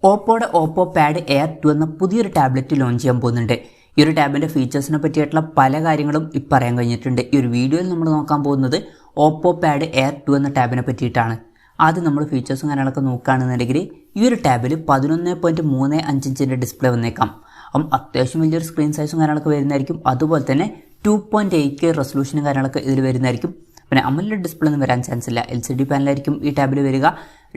ഓപ്പോയുടെ Oppo pad air 2 എന്ന പുതിയൊരു tablet launch ചെയ്യാൻ പോകുന്നുണ്ട്. ഈ ഒരു ടാബിൻ്റെ ഫീച്ചേഴ്സിനെ പറ്റിയിട്ടുള്ള പല കാര്യങ്ങളും ഇപ്പം പറയാൻ കഴിഞ്ഞിട്ടുണ്ട്. ഈ ഒരു വീഡിയോയിൽ നമ്മൾ നോക്കാൻ പോകുന്നത് ഓപ്പോ പാഡ് എയർ 2 എന്ന ടാബിനെ പറ്റിയിട്ടാണ്. ആദ്യം നമ്മൾ ഫീച്ചേഴ്സും കാര്യങ്ങളൊക്കെ നോക്കുകയാണെന്നുണ്ടെങ്കിൽ ഈ ഒരു ടാബിൽ 11.35 ഇഞ്ചിൻ്റെ ഡിസ്പ്ലേ വന്നേക്കാം. അപ്പം അത്യാവശ്യം വലിയൊരു സ്ക്രീൻ സൈസും കാര്യങ്ങളൊക്കെ വരുന്നതായിരിക്കും. അതുപോലെ തന്നെ 2.8K റെസൊല്യൂഷനും കാര്യങ്ങളൊക്കെ ഇതിൽ വരുന്നതായിരിക്കും. പിന്നെ അമോലെഡ് ഡിസ്പ്ലേ ഒന്നും വരാൻ ചാൻസ് ഇല്ല. LCD പാനലായിരിക്കും ഈ ടാബിൽ വരിക.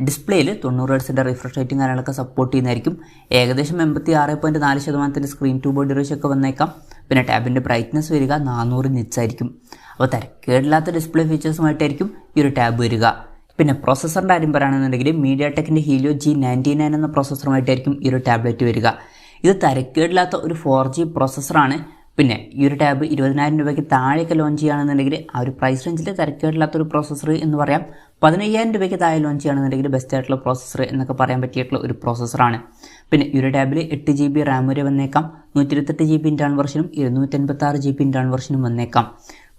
ഡിസ്പ്ലേയിൽ 90 ഹെർട്സിൻ്റെ റിഫ്രഷ് റേറ്റും കാര്യങ്ങളൊക്കെ സപ്പോർട്ട് ചെയ്യുന്നതായിരിക്കും. ഏകദേശം 86.4% സ്ക്രീൻ ടു ബോഡി റേഷ്യോ ഒക്കെ വന്നേക്കാം. പിന്നെ ടാബിൻ്റെ ബ്രൈറ്റ്നസ് വരിക 400 നിറ്റ്സ് ആയിരിക്കും. അപ്പോൾ തരക്കേടില്ലാത്ത ഡിസ്പ്ലേ ഫീച്ചേഴ്സുമായിട്ടായിരിക്കും ഈ ഒരു ടാബ് വരിക. പിന്നെ പ്രോസസ്സറിൻ്റെ കാര്യം പറയുകയാണെന്നുണ്ടെങ്കിൽ mediatekൻ്റെ helio G99 എന്ന പ്രോസസ്സറുമായിട്ടായിരിക്കും ഈ ഒരു ടാബ്ലറ്റ് വരിക. ഇത് തരക്കേടില്ലാത്ത ഒരു 4G പ്രോസസ്സറാണ്. പിന്നെ ഈ ഒരു ടാബ് 20,000 രൂപയ്ക്ക് താഴെയൊക്കെ ലോഞ്ച് ചെയ്യുകയാണെന്നുണ്ടെങ്കിൽ ആ ഒരു പ്രൈസ് റേഞ്ചിൽ തരക്കേടില്ലാത്തൊരു പ്രോസസ്സർ എന്ന് പറയാം. 15,000 രൂപയ്ക്ക് താഴെ ലോഞ്ച് ചെയ്യുകയാണെന്നുണ്ടെങ്കിൽ ബെസ്റ്റ് ആയിട്ടുള്ള പ്രോസസ്സർ എന്നൊക്കെ പറയാൻ പറ്റിയിട്ടുള്ള ഒരു പ്രോസസ്സറാണ്. പിന്നെ ഈ ഒരു ടാബിൽ 8GB റാം വരെ വന്നേക്കാം. 128GB ഇൻറ്റേർണൽ വെർഷനും 256GB ഇൻറ്റേർണൽ വെർഷനും വന്നേക്കാം.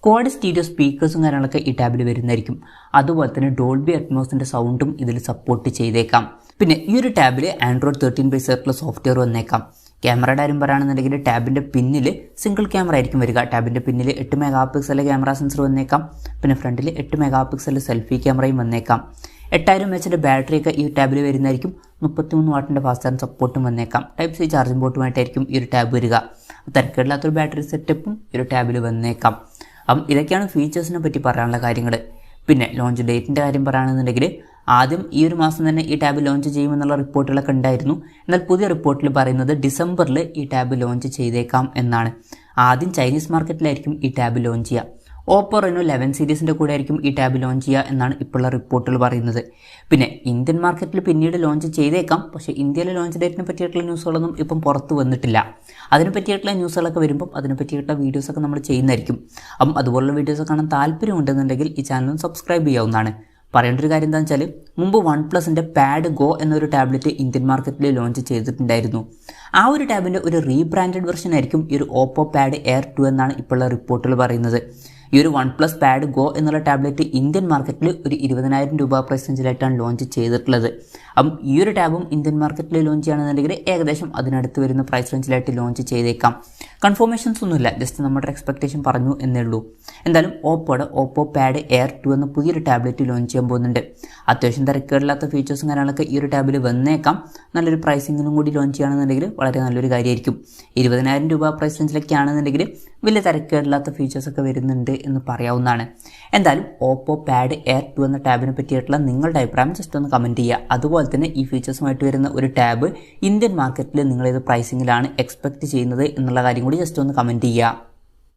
ക്വാഡ് സ്റ്റീരിയോ സ്പീക്കേഴ്സും കാര്യങ്ങളൊക്കെ ഈ ടാബിൽ വരുന്നതായിരിക്കും. അതുപോലെ തന്നെ ഡോൾബി അറ്റ്മോസിൻ്റെ സൗണ്ടും ഇതിൽ സപ്പോർട്ട് ചെയ്തേക്കാം. പിന്നെ ഈ ഒരു ടാബിൽ ആൻഡ്രോയിഡ് 13 സോഫ്റ്റ്വെയർ വന്നേക്കാം. ക്യാമറയുടെ കാര്യം പറയുകയാണെന്നുണ്ടെങ്കിൽ ടാബിൻ്റെ പിന്നിൽ സിംഗിൾ ക്യാമറ ആയിരിക്കും വരിക. ടാബിൻ്റെ പിന്നിൽ 8 മെഗാ ക്യാമറ സെൻസർ വന്നേക്കാം. പിന്നെ ഫ്രണ്ടിൽ 8 മെഗാ സെൽഫി ക്യാമറയും വന്നേക്കാം. 8000 mAh ബാറ്ററിയൊക്കെ ഈ ടാബിൽ വരുന്നതായിരിക്കും. 33 വാട്ടിൻ്റെ ഫാസ്റ്റ് ചാർജ് സപ്പോർട്ടും വന്നേക്കാം. ടൈപ്പ് സി ചാർജിംഗ് പോർട്ടുമായിട്ടായിരിക്കും ഈ ഒരു ടാബ് വരിക. തിരക്കേടില്ലാത്തൊരു ബാറ്ററി സെറ്റപ്പും ഈ ഒരു ടാബിൽ വന്നേക്കാം. അപ്പം ഇതൊക്കെയാണ് ഫീച്ചേഴ്സിനെ പറ്റി പറയാനുള്ള കാര്യങ്ങൾ. പിന്നെ ലോഞ്ച് ഡേറ്റിൻ്റെ കാര്യം പറയുകയാണെന്നുണ്ടെങ്കിൽ ആദ്യം ഈ ഒരു മാസം തന്നെ ഈ ടാബ് ലോഞ്ച് ചെയ്യുമെന്നുള്ള റിപ്പോർട്ടുകളൊക്കെ ഉണ്ടായിരുന്നു. എന്നാൽ പുതിയ റിപ്പോർട്ടിൽ പറയുന്നത് ഡിസംബറിൽ ഈ ടാബ് ലോഞ്ച് ചെയ്തേക്കാം എന്നാണ്. ആദ്യം ചൈനീസ് മാർക്കറ്റിലായിരിക്കും ഈ ടാബ് ലോഞ്ച് ചെയ്യുക. ഓപ്പോ റെനോ 11 സീരീസിൻ്റെ കൂടെ ആയിരിക്കും ഈ ടാബ് ലോഞ്ച് ചെയ്യുക എന്നാണ് ഇപ്പോഴുള്ള റിപ്പോർട്ടുകൾ പറയുന്നത്. പിന്നെ ഇന്ത്യൻ മാർക്കറ്റിൽ പിന്നീട് ലോഞ്ച് ചെയ്തേക്കാം. പക്ഷേ ഇന്ത്യയിലെ ലോഞ്ച് ഡേറ്റിനെ പറ്റിയിട്ടുള്ള ന്യൂസുകളൊന്നും ഇപ്പം പുറത്ത് വന്നിട്ടില്ല. അതിനെ പറ്റിയിട്ടുള്ള ന്യൂസുകളൊക്കെ വരുമ്പം അതിനെ പറ്റിയിട്ടുള്ള വീഡിയോസൊക്കെ നമ്മൾ ചെയ്യുന്നതായിരിക്കും. അപ്പം അതുപോലുള്ള വീഡിയോസൊക്കെ കാണാൻ താല്പര്യമുണ്ടെന്നുണ്ടെങ്കിൽ ഈ ചാനൽ സബ്സ്ക്രൈബ് ചെയ്യാവുന്നതാണ്. പറയേണ്ട ഒരു കാര്യം എന്താണെന്ന് വെച്ചാൽ മുമ്പ് OnePlusൻ്റെ പാഡ് ഗോ എന്നൊരു ടാബ്ലറ്റ് ഇന്ത്യൻ മാർക്കറ്റിൽ ലോഞ്ച് ചെയ്തിട്ടുണ്ടായിരുന്നു. ആ ഒരു ടാബിൻ്റെ ഒരു റീബ്രാൻഡഡ് വെർഷൻ ആയിരിക്കും ഈ ഒരു ഓപ്പോ പാഡ് എയർ 2 എന്നാണ് ഇപ്പോഴുള്ള റിപ്പോർട്ടുകൾ പറയുന്നത്. ഈ ഒരു OnePlus പാഡ് ഗോ എന്നുള്ള ടാബ്ലറ്റ് ഇന്ത്യൻ മാർക്കറ്റിൽ ഒരു 20,000 രൂപ പ്രൈസ് റേഞ്ചിലായിട്ടാണ് ലോഞ്ച് ചെയ്തിട്ടുള്ളത്. അപ്പം ഈ ഒരു ടാബും ഇന്ത്യൻ മാർക്കറ്റിൽ ലോഞ്ച് ചെയ്യുകയാണെന്നുണ്ടെങ്കിൽ ഏകദേശം അതിനടുത്ത് വരുന്ന പ്രൈസ് റേഞ്ചിലായിട്ട് ലോഞ്ച് ചെയ്തേക്കാം. കൺഫർമേഷൻസ് ഒന്നുമില്ല, ജസ്റ്റ് നമ്മുടെ എക്സ്പെക്ടേഷൻ പറഞ്ഞു എന്നേ ഉള്ളൂ. എന്തായാലും ഓപ്പോയുടെ ഓപ്പോ പാഡ് എയർ 2 എന്ന പുതിയൊരു ടാബ്ലറ്റ് ലോഞ്ച് ചെയ്യാൻ പോകുന്നുണ്ട്. അത്യാവശ്യം തിരക്കേടില്ലാത്ത ഫീച്ചേഴ്സും കാര്യങ്ങളൊക്കെ ഈ ഒരു ടാബിൽ വന്നേക്കാം. നല്ലൊരു പ്രൈസിങ്ങിനും കൂടി ലോഞ്ച് ചെയ്യുകയാണെന്നുണ്ടെങ്കിൽ വളരെ നല്ലൊരു കാര്യമായിരിക്കും. 20,000 രൂപ പ്രൈസ് റേഞ്ചിലൊക്കെ ആണെന്നുണ്ടെങ്കിൽ വലിയ തിരക്കേടില്ലാത്ത ഫീച്ചേഴ്സൊക്കെ വരുന്നുണ്ട് എന്ന് പറയാവുന്നതാണ്. എന്തായാലും ഓപ്പോ പാഡ് എയർ 2 എന്ന ടാബിനെ പറ്റിയിട്ടുള്ള നിങ്ങളുടെ അഭിപ്രായം ജസ്റ്റ് ഒന്ന് കമൻറ്റ് ചെയ്യുക. അതുപോലെ തന്നെ ഈ ഫീച്ചേഴ്സുമായിട്ട് വരുന്ന ഒരു ടാബ് ഇന്ത്യൻ മാർക്കറ്റിൽ നിങ്ങളേത് പ്രൈസിങ്ങിലാണ് എക്സ്പെക്റ്റ് ചെയ്യുന്നത് എന്നുള്ള കാര്യം കൂടി ജസ്റ്റ് ഒന്ന് കമൻറ്റ് ചെയ്യുക.